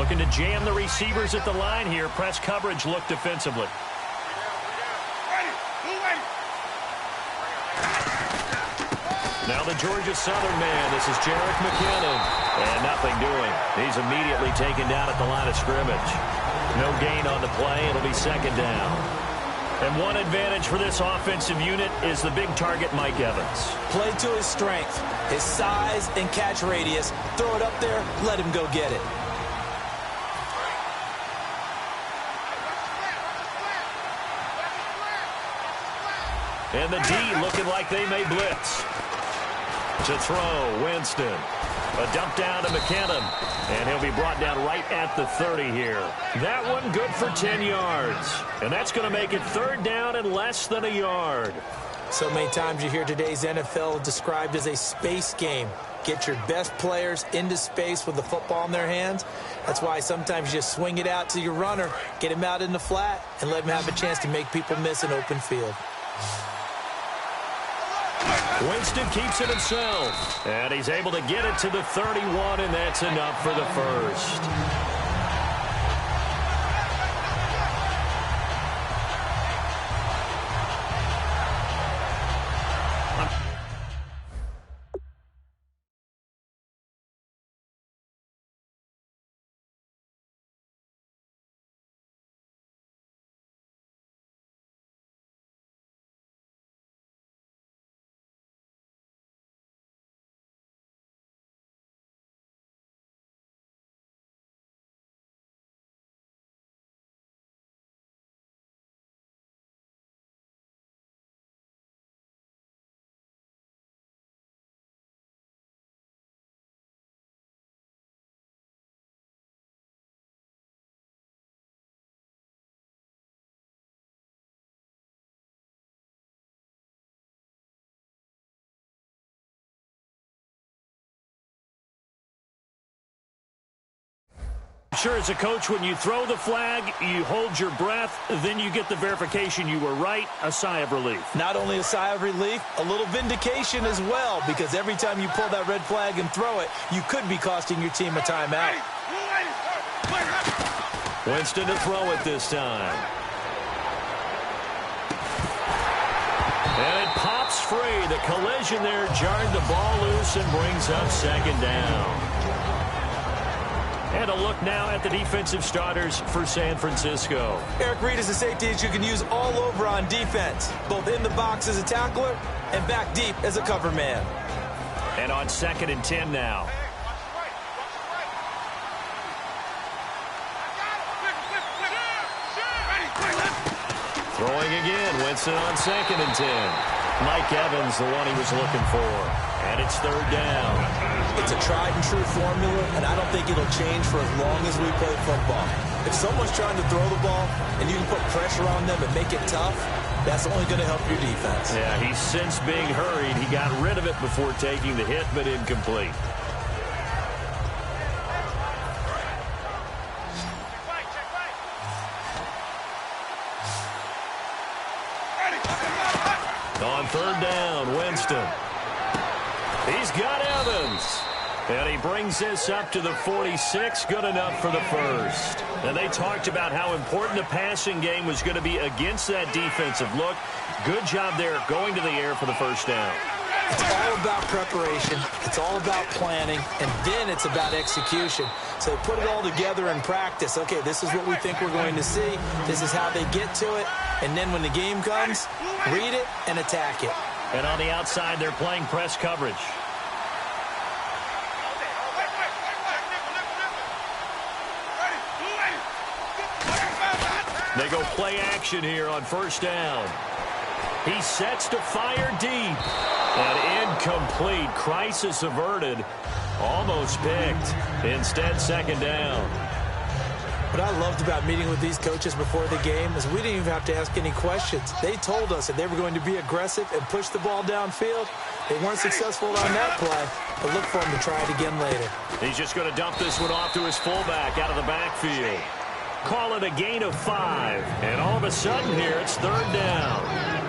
Looking to jam the receivers at the line here. Press coverage look defensively. Now the Georgia Southern man. This is Jerick McKinnon. And nothing doing. He's immediately taken down at the line of scrimmage. No gain on the play. It'll be second down. And one advantage for this offensive unit is the big target, Mike Evans. Play to his strength, his size and catch radius. Throw it up there, let him go get it. And the D looking like they may blitz. To throw, Winston. A dump down to McKinnon. And he'll be brought down right at the 30 here. That one good for 10 yards. And that's going to make it third down and less than a yard. So many times you hear today's NFL described as a space game. Get your best players into space with the football in their hands. That's why sometimes you just swing it out to your runner, get him out in the flat, and let him have a chance to make people miss an open field. Winston keeps it himself, and he's able to get it to the 31, and that's enough for the first. Sure, as a coach, when you throw the flag, you hold your breath, then you get the verification you were right, a sigh of relief. Not only a sigh of relief, a little vindication as well, because every time you pull that red flag and throw it, you could be costing your team a timeout. Winston to throw it this time. And it pops free. The collision there jarred the ball loose and brings up second down. And a look now at the defensive starters for San Francisco. Eric Reid is a safety that you can use all over on defense, both in the box as a tackler and back deep as a cover man. And on 2nd and 10 now. Throwing again, Winston on 2nd and 10. Mike Evans, the one he was looking for. And it's third down. It's a tried-and-true formula, and I don't think it'll change for as long as we play football. If someone's trying to throw the ball and you can put pressure on them and make it tough, that's only going to help your defense. Yeah, he's since being hurried. He got rid of it before taking the hit, but incomplete. On third down, Winston. He's got Evans. And he brings this up to the 46. Good enough for the first. And they talked about how important the passing game was going to be against that defensive look. Good job there going to the air for the first down. It's all about preparation. It's all about planning. And then it's about execution. So put it all together in practice. Okay, this is what we think we're going to see. This is how they get to it. And then when the game comes, read it and attack it. And on the outside, they're playing press coverage. They go play action here on first down. He sets to fire deep. And incomplete. Crisis averted. Almost picked. Instead, second down. What I loved about meeting with these coaches before the game is we didn't even have to ask any questions. They told us that they were going to be aggressive and push the ball downfield. They weren't successful on that play, but look for them to try it again later. He's just going to dump this one off to his fullback out of the backfield. Call it a gain of 5. And all of a sudden here, it's third down.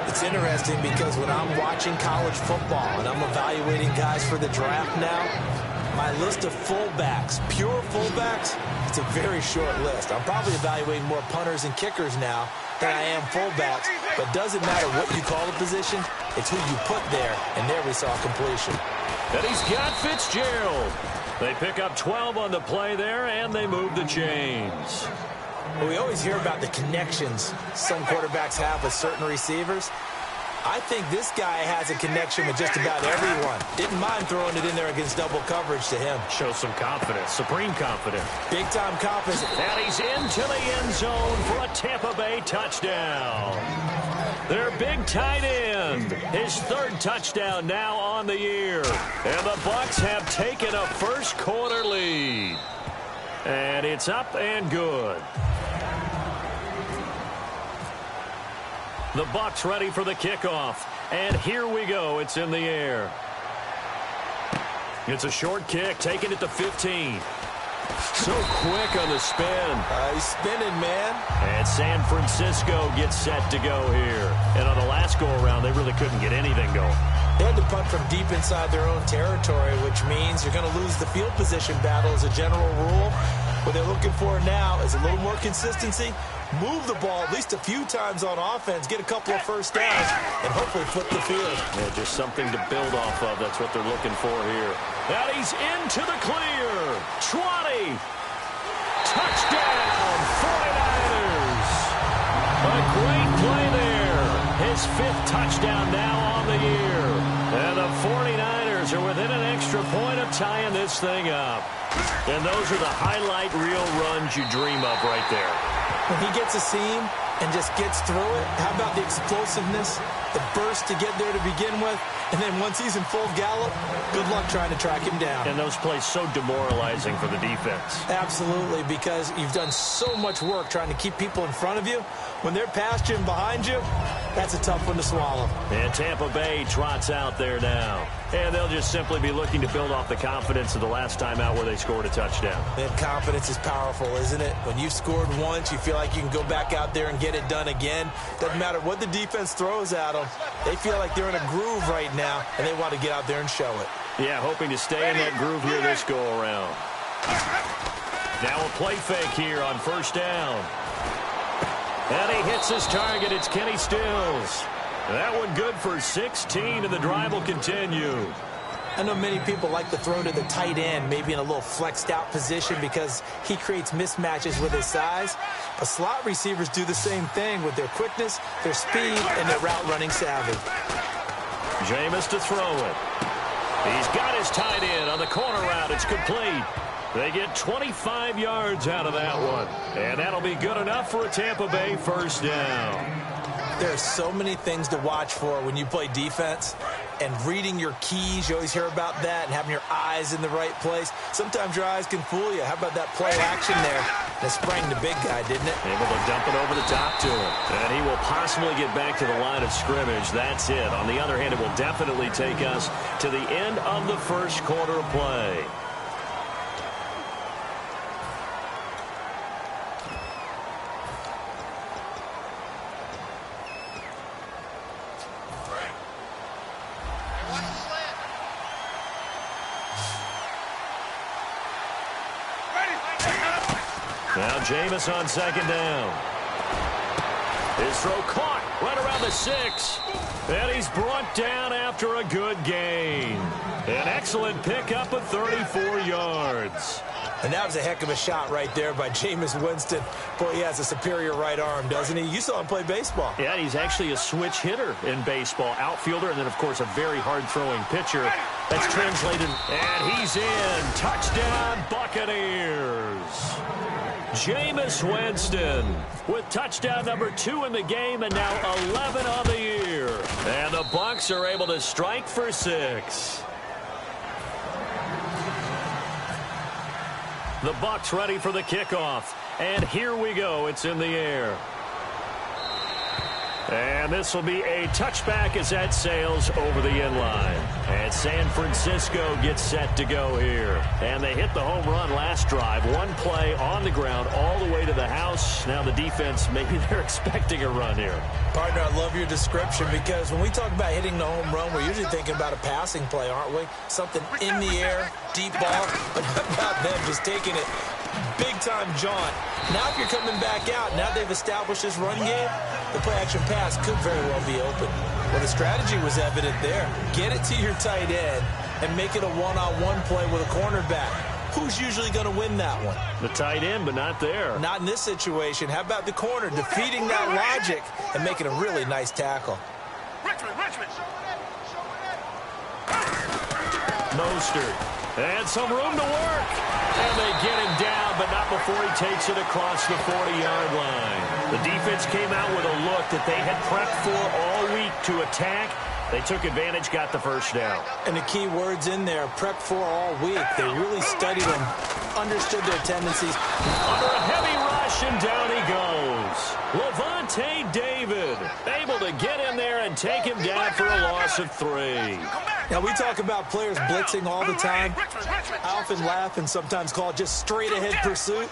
It's interesting because when I'm watching college football and I'm evaluating guys for the draft now, My list of fullbacks, pure fullbacks, it's a very short list. I'm probably evaluating more punters and kickers now than I am fullbacks, but doesn't matter what you call a position, it's who you put there, and there we saw completion. And he's got Fitzgerald. They pick up 12 on the play there, and they move the chains. Well, we always hear about the connections some quarterbacks have with certain receivers. I think this guy has a connection with just about everyone. Didn't mind throwing it in there against double coverage to him. Shows some confidence, supreme confidence. Big-time confidence. And he's into the end zone for a Tampa Bay touchdown. Their big tight end, his third touchdown now on the year. And the Bucs have taken a first-quarter lead. And it's up and good. The Bucs ready for the kickoff. And here we go. It's in the air. It's a short kick, taking it to 15. So quick on the spin. He's spinning, man. And San Francisco gets set to go here. And on the last go-around, they really couldn't get anything going. They had to punt from deep inside their own territory, which means you're going to lose the field position battle as a general rule. What they're looking for now is a little more consistency. Move the ball at least a few times on offense, get a couple of first downs, and hopefully flip the field. Yeah, just something to build off of. That's what they're looking for here. And he's into the clear. 20. Touchdown, 49ers. A great play there. His fifth touchdown now on the year. And the 49ers are within an extra point of tying this thing up. And those are the highlight reel runs you dream of right there. When he gets a seam and just gets through it, how about the explosiveness, the burst to get there to begin with, and then once he's in full gallop, good luck trying to track him down. And those plays so demoralizing for the defense. Absolutely, because you've done so much work trying to keep people in front of you. When they're past you and behind you, that's a tough one to swallow. And Tampa Bay trots out there now. And they'll just simply be looking to build off the confidence of the last time out where they scored a touchdown. And confidence is powerful, isn't it? When you've scored once, you feel like you can go back out there and get it done again. Doesn't matter what the defense throws at them. They feel like they're in a groove right now, and they want to get out there and show it. Yeah, hoping to stay in that groove here this go-around. Now a play fake here on first down. And he hits his target. It's Kenny Stills. That one good for 16, and the drive will continue. I know many people like to throw to the tight end, maybe in a little flexed out position because he creates mismatches with his size. But slot receivers do the same thing with their quickness, their speed, and their route running savvy. Jameis to throw it. He's got his tight end on the corner route. It's complete. They get 25 yards out of that one. And that'll be good enough for a Tampa Bay first down. There are so many things to watch for when you play defense. And reading your keys, you always hear about that, and having your eyes in the right place. Sometimes your eyes can fool you. How about that play action there? That sprang the big guy, didn't it? Able to dump it over the top to him. And he will possibly get back to the line of scrimmage. That's it. On the other hand, it will definitely take us to the end of the first quarter of play. Now Jameis on second down. His throw caught right around the 6. And he's brought down after a good gain. An excellent pickup of 34 yards. And that was a heck of a shot right there by Jameis Winston. Boy, he has a superior right arm, doesn't he? You saw him play baseball. Yeah, he's actually a switch hitter in baseball. Outfielder, and then, of course, a very hard-throwing pitcher. That's translated. And he's in. Touchdown, Buccaneers. Jameis Winston with touchdown number 2 in the game and now 11 on the year. And the Bucs are able to strike for 6. The Bucs ready for the kickoff. And here we go. It's in the air. And this will be a touchback as that sails over the inline. And San Francisco gets set to go here. And they hit the home run last drive. One play on the ground all the way to the house. Now the defense, maybe they're expecting a run here. Partner, I love your description because when we talk about hitting the home run, we're usually thinking about a passing play, aren't we? Something in the air, deep ball. But how about them just taking it big-time jaunt? Now if you're coming back out, now they've established this run game, the play-action pass could very well be open. Well, the strategy was evident there. Get it to your tight end and make it a one-on-one play with a cornerback. Who's usually going to win that one? The tight end, but not there. Not in this situation. How about the corner defeating that logic and making a really nice tackle? Mostert. And some room to work. And they get him down, but not before he takes it across the 40-yard line. The defense came out with a look that they had prepped for all week to attack. They took advantage, got the first down. And the key words in there, prepped for all week. They really studied them, understood their tendencies. Under a heavy rush, and down he goes. Levante David able to get in there and take him down for a loss of 3. Now, we talk about players blitzing all the time. I often laugh and sometimes call it just straight-ahead pursuit.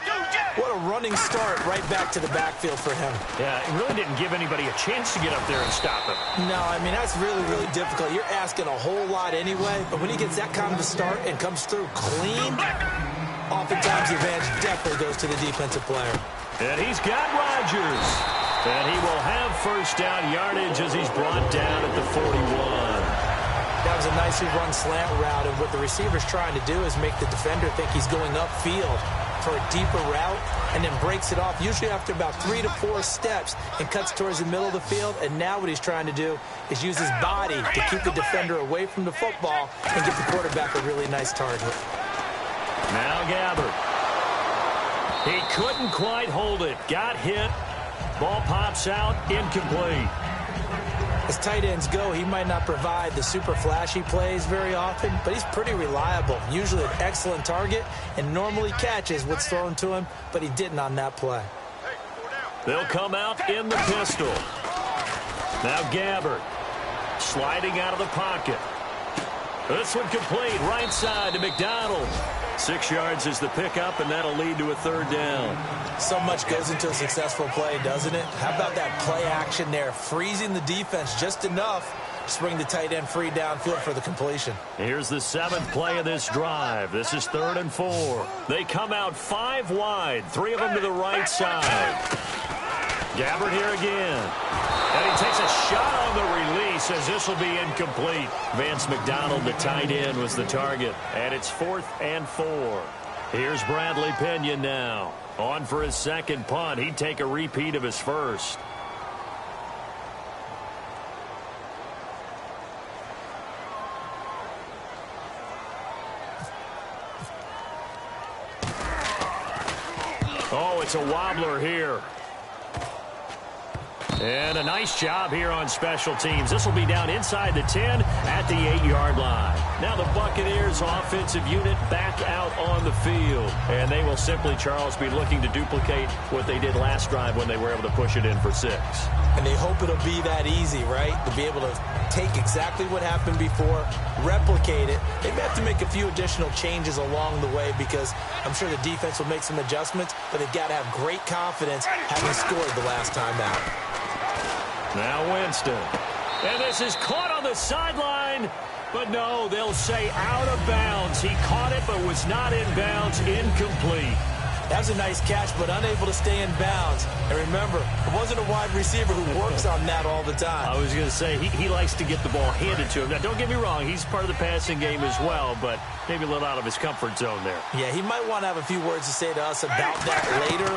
What a running start right back to the backfield for him. Yeah, it really didn't give anybody a chance to get up there and stop him. No, I mean, that's really, really difficult. You're asking a whole lot anyway, but when he gets that kind of a start and comes through clean, oftentimes the advantage definitely goes to the defensive player. And he's got Rodgers. And he will have first down yardage as he's brought down at the 41. That was a nicely run slant route, and what the receiver's trying to do is make the defender think he's going upfield for a deeper route and then breaks it off, usually after about 3 to 4 steps, and cuts towards the middle of the field. And now what he's trying to do is use his body to keep the defender away from the football and give the quarterback a really nice target. Now Gabbard. He couldn't quite hold it. Got hit. Ball pops out. Incomplete. As tight ends go, he might not provide the super flashy plays very often, but he's pretty reliable. Usually an excellent target and normally catches what's thrown to him, but he didn't on that play. They'll come out in the pistol. Now Gabbard sliding out of the pocket. This one complete, right side to McDonald. 6 yards is the pickup, and that'll lead to a third down. So much goes into a successful play, doesn't it? How about that play action there, freezing the defense just enough to bring the tight end free downfield for the completion. Here's the 7th play of this drive. This is 3rd and 4. They come out 5 wide, 3 of them to the right side. Gabbard here again. And he takes a shot on the release as this will be incomplete. Vance McDonald, the tight end, was the target. And it's 4th and 4. Here's Bradley Pinion now. On for his second punt. He'd take a repeat of his first. Oh, it's a wobbler here. And a nice job here on special teams. This will be down inside the 10 at the 8-yard line. Now the Buccaneers offensive unit back out on the field. And they will simply, Charles, be looking to duplicate what they did last drive when they were able to push it in for 6. And they hope it'll be that easy, right? To be able to take exactly what happened before, replicate it. They may have to make a few additional changes along the way because I'm sure the defense will make some adjustments, but they've got to have great confidence having scored the last time out. Now Winston. And this is caught on the sideline. But no, they'll say out of bounds. He caught it but was not in bounds. Incomplete. That was a nice catch, but unable to stay in bounds. And remember, it wasn't a wide receiver who works on that all the time. I was going to say, he likes to get the ball handed to him. Now, don't get me wrong, he's part of the passing game as well, but maybe a little out of his comfort zone there. Yeah, he might want to have a few words to say to us about that later,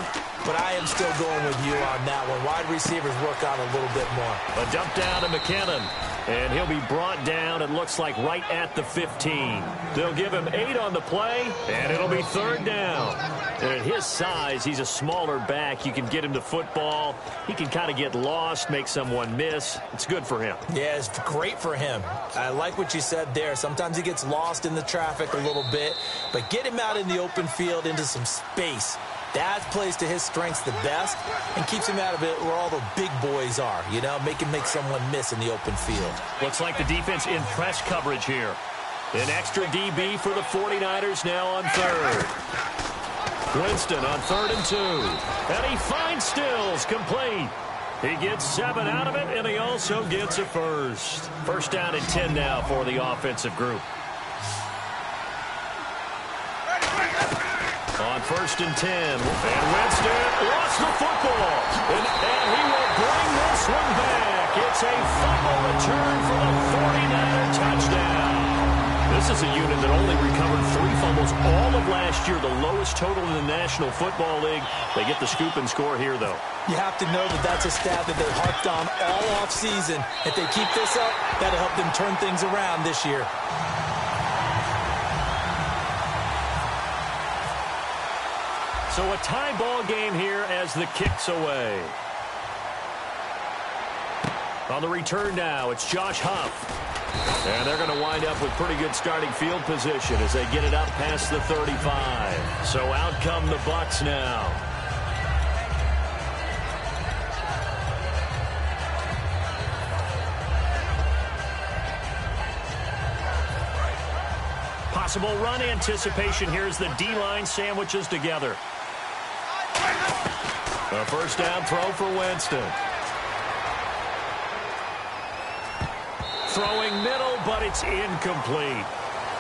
but I am still going with you on that one. Wide receivers work on a little bit more. A dump down to McKinnon. And he'll be brought down, it looks like, right at the 15. They'll give him 8 on the play, and it'll be 3rd down. And at his size, he's a smaller back. You can get him the football. He can kind of get lost, make someone miss. It's good for him. Yeah, it's great for him. I like what you said there. Sometimes he gets lost in the traffic a little bit, but get him out in the open field into some space. That plays to his strengths the best and keeps him out of it where all the big boys are, you know, make someone miss in the open field. Looks like the defense in press coverage here. An extra DB for the 49ers now on third. Winston on 3rd and 2. And he finds Stills complete. He gets 7 out of it, and he also gets a first. First down and 10 now for the offensive group. On 1st and 10, and Winston lost the football. And he will bring this one back. It's a fumble return for the 49er touchdown. This is a unit that only recovered 3 fumbles all of last year, the lowest total in the National Football League. They get the scoop and score here, though. You have to know that that's a stat that they harped on all offseason. If they keep this up, that'll help them turn things around this year. So a tie ball game here as the kick's away. On the return now, it's Josh Huff. And they're going to wind up with pretty good starting field position as they get it up past the 35. So out come the Bucs now. Possible run anticipation here as the D-line sandwiches together. A first down throw for Winston. Throwing middle, but it's incomplete.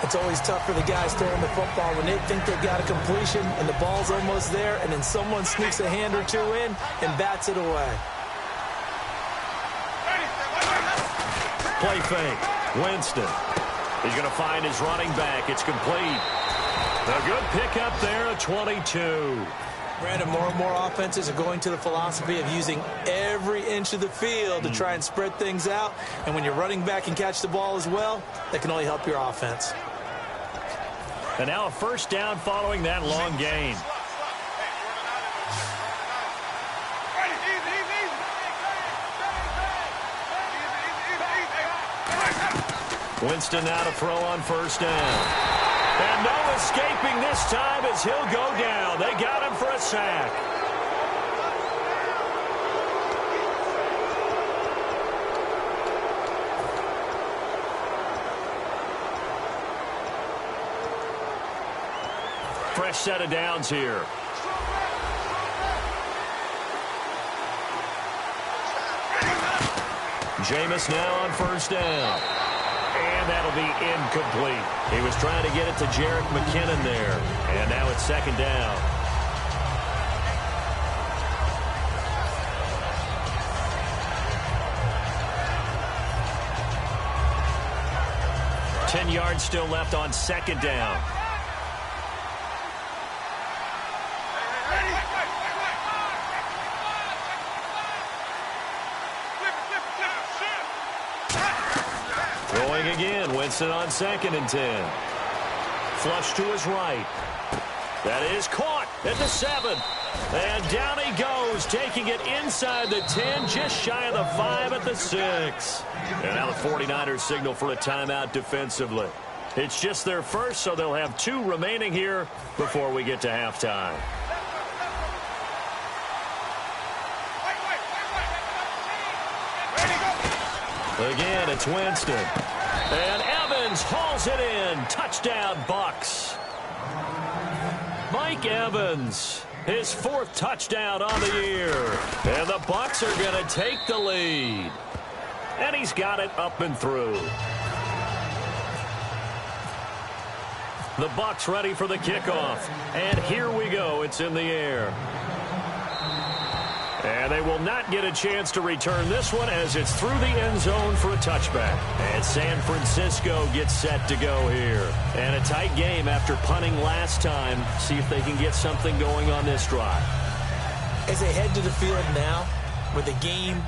It's always tough for the guys throwing the football when they think they've got a completion and the ball's almost there, and then someone sneaks a hand or two in and bats it away. Play fake. Winston. He's going to find his running back. It's complete. A good pickup there at 22. Brandon, more and more offenses are going to the philosophy of using every inch of the field to try and spread things out. And when you're running back and catch the ball as well, that can only help your offense. And now a first down following that long gain. Winston now to throw on first down. And no escaping this time as he'll go down. They got him for a sack. Fresh set of downs here. Jameis now on first down. And that'll be incomplete. He was trying to get it to Jerick McKinnon there. And now it's second down. Ten yards still left on second down. Throwing again, Winston on 2nd and 10. Flush to his right. That is caught at the 7. And down he goes, taking it inside the 10, just shy of the 5 at the 6. And now the 49ers signal for a timeout defensively. It's just their first, so they'll have 2 remaining here before we get to halftime. Again, it's Winston. And Evans hauls it in. Touchdown, Bucs. Mike Evans, his 4th touchdown on the year. And the Bucs are going to take the lead. And he's got it up and through. The Bucs ready for the kickoff. And here we go. It's in the air. And they will not get a chance to return this one as it's through the end zone for a touchback. And San Francisco gets set to go here. And a tight game after punting last time. See if they can get something going on this drive. As they head to the field now, with the game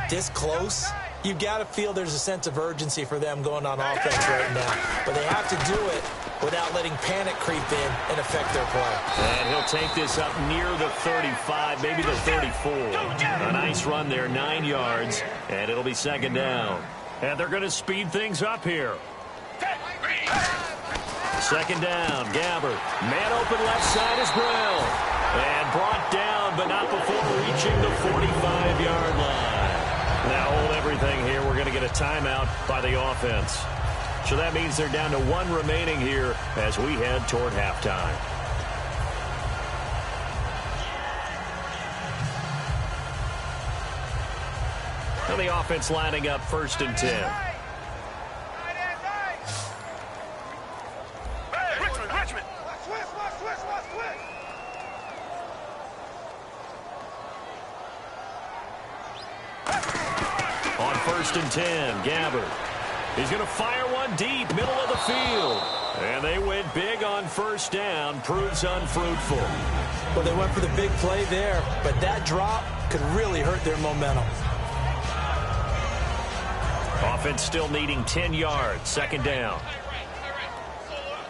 this close, you've got to feel there's a sense of urgency for them going on offense right now. But they have to do it without letting panic creep in and affect their play. And he'll take this up near the 35, maybe the 34. A nice run there, 9 yards, and it'll be second down. And they're going to speed things up here. Second down, Gabbert. Man open left side is Brill. And brought down, but not before reaching the 45-yard line. Now hold everything here. We're going to get a timeout by the offense. So that means they're down to one remaining here as we head toward halftime. And the offense lining up 1st and 10. On 1st and 10, Gabbard. He's going to fire one deep, middle of the field. And they went big on 1st down, proves unfruitful. Well, they went for the big play there, but that drop could really hurt their momentum. Offense still needing 10 yards, 2nd down.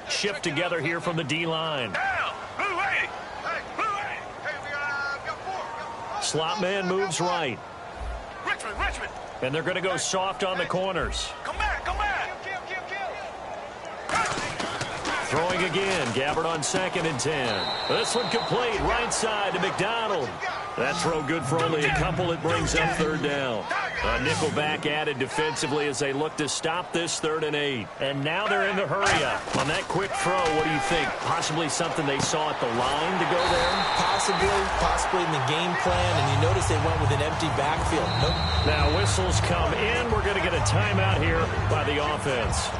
Shift together here from the D-line. Slot man moves right. Richmond. And they're going to go soft on the corners. Come back. Throwing again, Gabbard on 2nd and 10. This one complete, right side to McDonald. That throw good for only a couple. It brings up 3rd down. A nickel back added defensively as they look to stop this 3rd and 8. And now they're in the hurry up. On that quick throw, what do you think? Possibly something they saw at the line to go there? Possibly in the game plan. And you notice they went with an empty backfield. Nope. Now whistles come in. We're going to get a timeout here by the offense.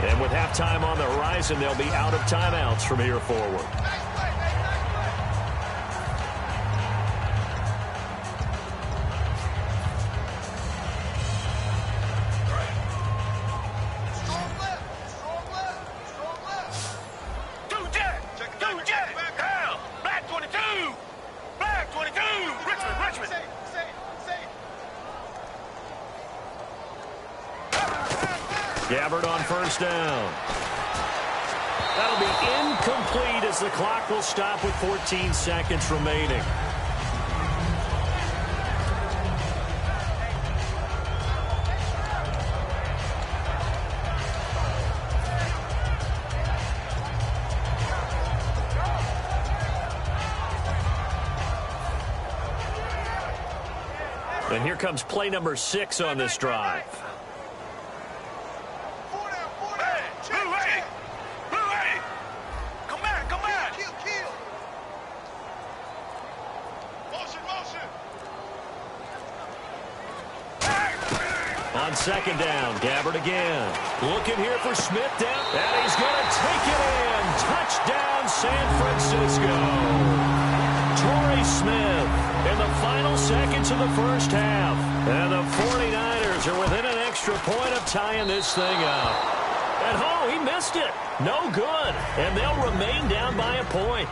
And with halftime on the horizon, they'll be out of timeouts from here forward. Gabbard on 1st down. That'll be incomplete as the clock will stop with 14 seconds remaining. And here comes play number 6 on this drive. On 2nd down, Gabbard again. Looking here for Smith down. And he's going to take it in. Touchdown, San Francisco. Torrey Smith in the final seconds of the 1st half. And the 49ers are within an extra point of tying this thing up. And oh, he missed it. No good. And they'll remain down by a point.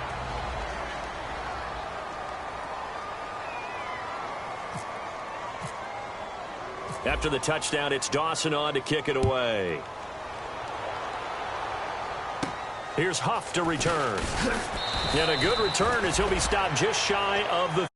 After the touchdown, it's Dawson on to kick it away. Here's Huff to return. And a good return as he'll be stopped just shy of the